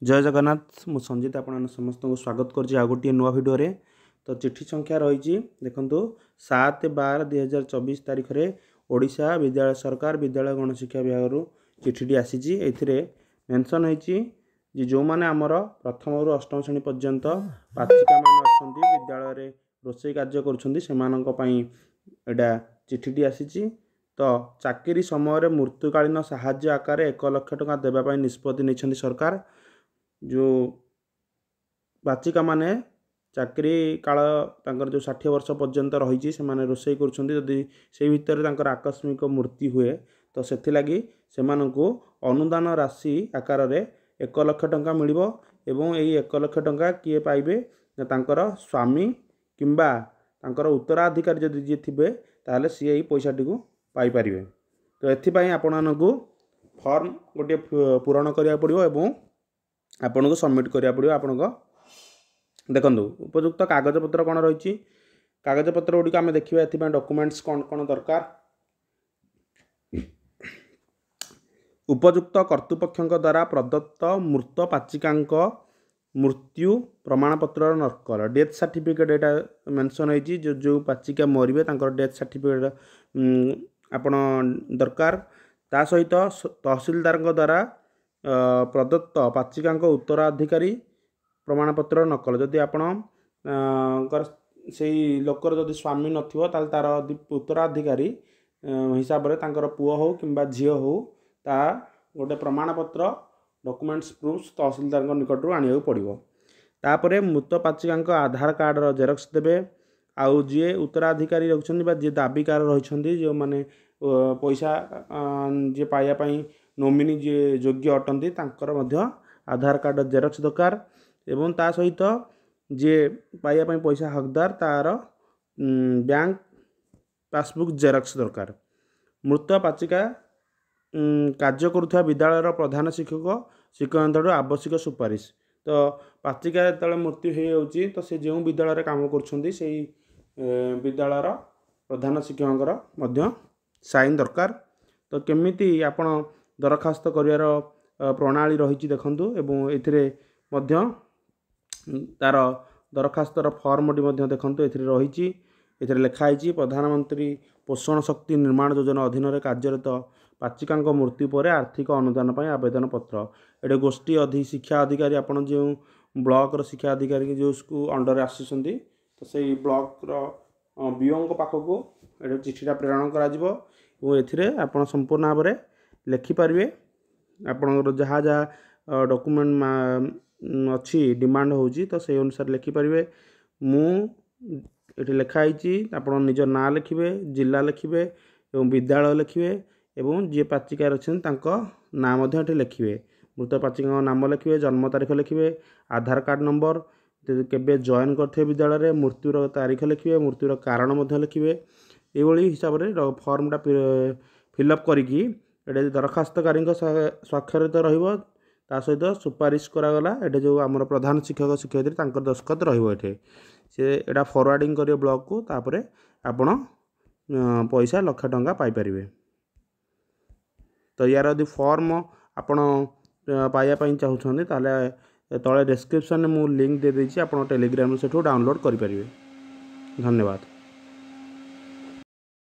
जय जगन्नाथ मु संजीत आपण समस्त को स्वागत करछि आ गोटे नुआ वीडियो रे। तो चिट्ठी संख्या रही देखंतु 7/12/2024 तारीख रे ओडिशा विद्यालय सरकार विद्यालय गणशिक्षा विभाग चिट्ठी आसी एथिरे मेंशन होईछि जे जो माने हमर प्रथम रु अष्टम श्रेणी पर्यंत पाचिका मान अछंती विद्यालय रे रोषेई कार्य करूछंती सेमानक पई एडा चिट्ठी आसी। तो चाकरी समय मृत्युकालीन साहाय्य आकार 1 लाख टका देबा पई निष्पत्ति नै सरकार। जो बाचिका माने चाकरी काल तांकर जो 60 वर्ष पर्यंत रही से माने रोषेई करुछंती जदि से भितर तांकर आकस्मिक मृत्यु हुए तो सेथि लागि सेमानंकु अनुदान राशि आकार रे 1 लाख टका मिलिबो एवं एई 1 लाख टका किए पाइबे तांकर स्वामी किंबा तांकर उत्तराधिकारी जदि जे थिबे ताले सी एई पैसा टिकु पाई परिबे। तो एथि पई आपननकु फॉर्म गोटे पूरण करिया पड़िबो एवं आपन को सबमिट करिया पड़िबो। आपन को देखंतु उपयुक्त कागज पत्र कोन रहिछि कागज पत्र गुडी आमे देखिबा एथि पई डॉक्यूमेंट्स कोन कोन दरकार। उपयुक्त कर्तृपक्षक द्वारा प्रदत्त मृत पाचिकांक मृत्यु प्रमाण पत्र नकल डेथ सर्टिफिकेट एटा मेंशन होईछि जो पाचिका मरिबे तांकर डेथ सर्टिफिकेट आपण दरकार। ता सहित तहसीलदार द्वारा प्रदत्त पाचिकांक उत्तराधिकारी प्रमाण पत्र नकल जदि आपण से लोकर जदि स्वामी नथिबो ताल तार उत्तराधिकारी हिसाब रे तांकर पुओ हो किंबा झियो हो ता गोटे प्रमाण पत्र डॉक्यूमेंट्स प्रूफ तहसीलदार निकट रू आनिया पड़िबो। तापरे मृत पाचिकांक आधार कार्ड रो जेरक्स देबे। आउ जे उत्तराधिकारी रखछन्ती बा जे दाबीकार रहिछन्ती जो माने पैसा जे पाया पई नोमिनी जे योग्य अटंती तांकर मध्य आधार कार्ड जेरक्स दरकार एवं ता सहित जे पाया पई पैसा हकदार तार बैंक पासबुक जेरक्स दरकार। मृत पाचिका कार्य करुवा विद्यालय प्रधान शिक्षक शिक्षक आवश्यक सुपारिश। तो पाचिका जो मृत्यु हो जाउची तो से जो विद्यालय काम करुछन्ती सेही विद्यालय प्रधान शिक्षक साइन दरकार। तो केमिति आपण दरखास्त करियार प्रणाली रही देखंतु एवं एथिरे मध्य तार दरखास्तर फॉर्म टी देखंतु एथिरे रही एथिरे लिखाई प्रधानमंत्री पोषण शक्ति निर्माण योजना अधीन रे कार्यरत पाचिकांक मृत्यु पर आर्थिक अनुदान पर आवेदन पत्र। एटे गोष्ठी शिक्षा अधिकारी आपण जो ब्लॉक रो शिक्षा अधिकारी जो स्कूल अंडर आसीसंती तो सेही ब्लॉक रो बीओ को पाखको एटे चिठीटा प्रेरण करा जिवो एवं एथिरे आपण संपूर्ण भाव में लिखि पारिबे आपनकर जहाँ जहाँ डॉक्यूमेंट अच्छी डिमांड होची तो से अनुसार लिखि पारिबे। मु एठी लिखाई आपण निज ना लिखिबे जिला लिखिबे एवं विद्यालय लिखिबे एवं जे पाचिकार अछन तांको ना मध्य एठी लिखिबे मृत पाचिका नाम लिखिबे जन्म तारीख लिखिबे आधार कार्ड नंबर केबे जॉइन करथे विद्यालय रे मृत्युर तारीख लिखिबे मृत्युर कारण मध्य लिखिबे। एभली हिसाब रे फॉर्मटा फिलअप करिकी एटे दरखास्तकारी स्वाक्षरित रहिबो ता सहित सुपारिश करागला एटे जो आमर प्रधान शिक्षक शिक्षयित्री तांकर दस्खत रहिबो एटे से एटा फॉरवर्डिंग करियो ब्लॉक को तापरे आपण पैसा लाख टंका पाई परिबे। तो यार यदि फॉर्म आपण पाया पई चाहुछन्ते ताले तळे डिस्क्रिप्शन में मु लिंक दे देछि आपण टेलीग्राम सेठो डाउनलोड करि परिबे। धन्यवाद।